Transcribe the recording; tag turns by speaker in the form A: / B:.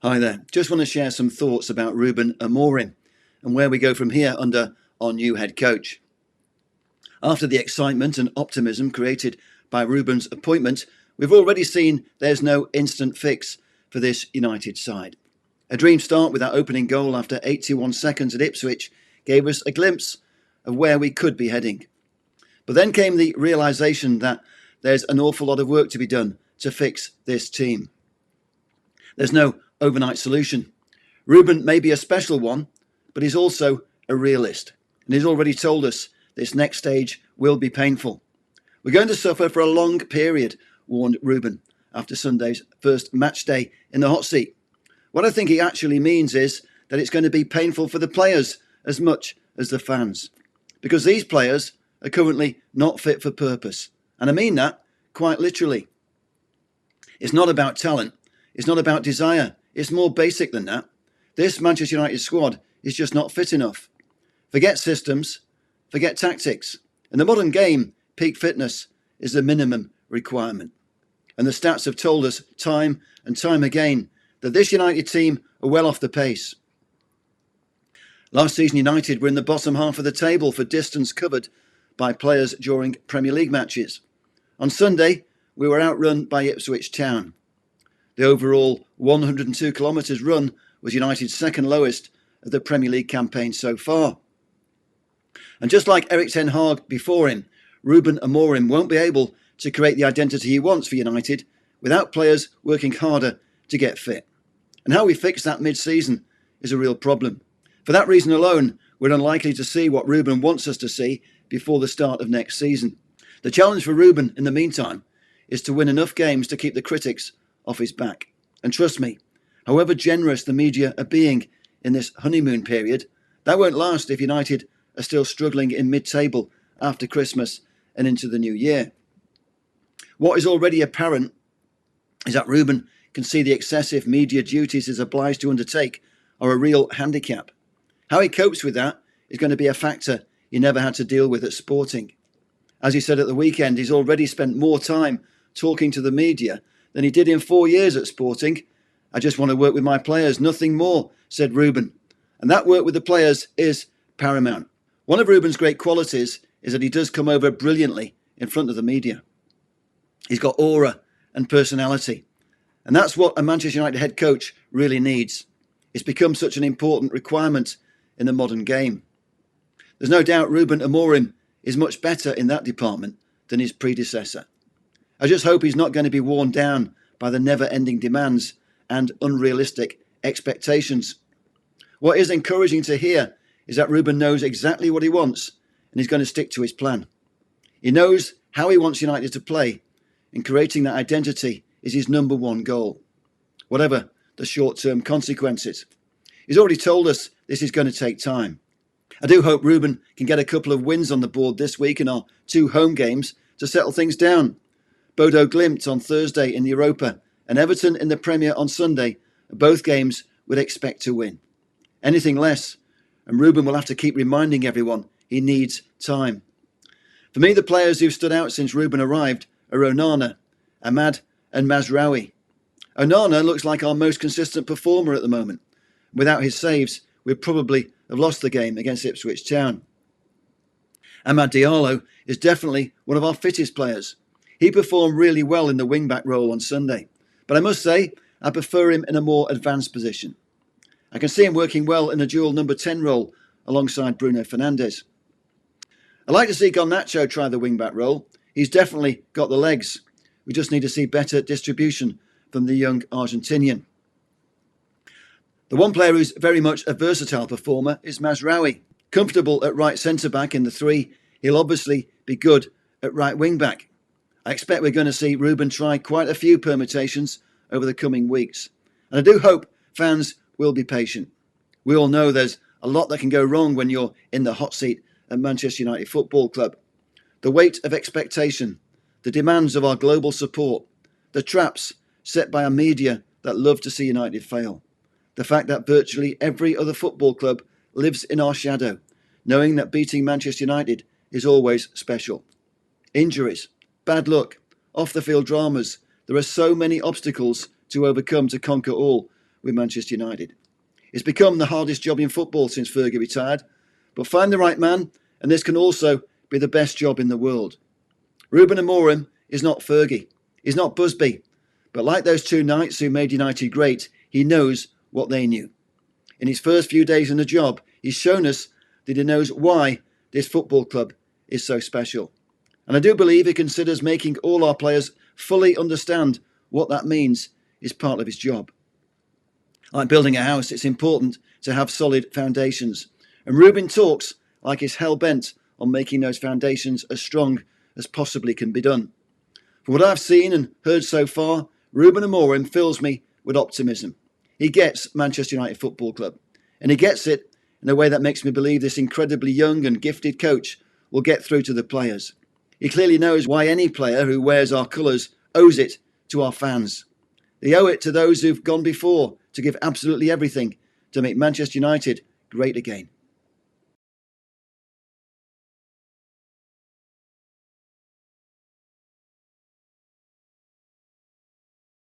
A: Hi there. Just want to share some thoughts about Ruben Amorim and where we go from here under our new head coach. After the excitement and optimism created by Ruben's appointment, we've already seen there's no instant fix for this United side. A dream start with our opening goal after 81 seconds at Ipswich gave us a glimpse of where we could be heading. But then came the realisation that there's an awful lot of work to be done to fix this team. There's no overnight solution. Ruben may be a special one, but he's also a realist. And he's already told us this next stage will be painful. We're going to suffer for a long period, warned Ruben after Sunday's first match day in the hot seat. What I think he actually means is that it's going to be painful for the players as much as the fans, because these players are currently not fit for purpose. And I mean that quite literally. It's not about talent. It's not about desire. It's more basic than that. This Manchester United squad is just not fit enough. Forget systems, forget tactics. In the modern game, peak fitness is the minimum requirement. And the stats have told us time and time again that this United team are well off the pace. Last season, United were in the bottom half of the table for distance covered by players during Premier League matches. On Sunday, we were outrun by Ipswich Town. The overall 102 kilometres run was United's second lowest of the Premier League campaign so far. And just like Erik ten Hag before him, Ruben Amorim won't be able to create the identity he wants for United without players working harder to get fit. And how we fix that mid-season is a real problem. For that reason alone, we're unlikely to see what Ruben wants us to see before the start of next season. The challenge for Ruben, in the meantime, is to win enough games to keep the critics off his back. And trust me, however generous the media are being in this honeymoon period, that won't last if United are still struggling in mid-table after Christmas and into the new year. What is already apparent is that Ruben can see the excessive media duties he's obliged to undertake are a real handicap. How he copes with that is going to be a factor he never had to deal with at Sporting. As he said at the weekend, he's already spent more time talking to the media than he did in 4 years at Sporting. I just want to work with my players, nothing more, said Ruben. And that work with the players is paramount. One of Ruben's great qualities is that he does come over brilliantly in front of the media. He's got aura and personality. And that's what a Manchester United head coach really needs. It's become such an important requirement in the modern game. There's no doubt Ruben Amorim is much better in that department than his predecessor. I just hope he's not going to be worn down by the never-ending demands and unrealistic expectations. What is encouraging to hear is that Ruben knows exactly what he wants and he's going to stick to his plan. He knows how he wants United to play, and creating that identity is his number one goal, whatever the short-term consequences. He's already told us this is going to take time. I do hope Ruben can get a couple of wins on the board this week in our 2 home games to settle things down. Bodo Glimt on Thursday in the Europa and Everton in the Premier on Sunday are both games we'd expect to win. Anything less, and Ruben will have to keep reminding everyone he needs time. For me, the players who've stood out since Ruben arrived are Onana, Ahmad and Mazraoui. Onana looks like our most consistent performer at the moment. Without his saves, we'd probably have lost the game against Ipswich Town. Amad Diallo is definitely one of our fittest players. He performed really well in the wing-back role on Sunday, but I must say I prefer him in a more advanced position. I can see him working well in a dual number 10 role alongside Bruno Fernandes. I'd like to see Garnacho try the wing-back role. He's definitely got the legs. We just need to see better distribution from the young Argentinian. The one player who's very much a versatile performer is Mazraoui. Comfortable at right centre-back in the 3, he'll obviously be good at right wing-back. I expect we're going to see Ruben try quite a few permutations over the coming weeks. And I do hope fans will be patient. We all know there's a lot that can go wrong when you're in the hot seat at Manchester United Football Club. The weight of expectation, the demands of our global support, the traps set by a media that love to see United fail. The fact that virtually every other football club lives in our shadow, knowing that beating Manchester United is always special. Injuries, bad luck, off-the-field dramas. There are so many obstacles to overcome to conquer all, with Manchester United. It's become the hardest job in football since Fergie retired, but find the right man and this can also be the best job in the world. Ruben Amorim is not Fergie, he's not Busby, but like those two knights who made United great, he knows what they knew. In his first few days in the job, he's shown us that he knows why this football club is so special. And I do believe he considers making all our players fully understand what that means is part of his job. Like building a house, it's important to have solid foundations. And Ruben talks like he's hell-bent on making those foundations as strong as possibly can be done. From what I've seen and heard so far, Ruben Amorim fills me with optimism. He gets Manchester United Football Club, and he gets it in a way that makes me believe this incredibly young and gifted coach will get through to the players. He clearly knows why any player who wears our colours owes it to our fans. They owe it to those who've gone before to give absolutely everything to make Manchester United great again.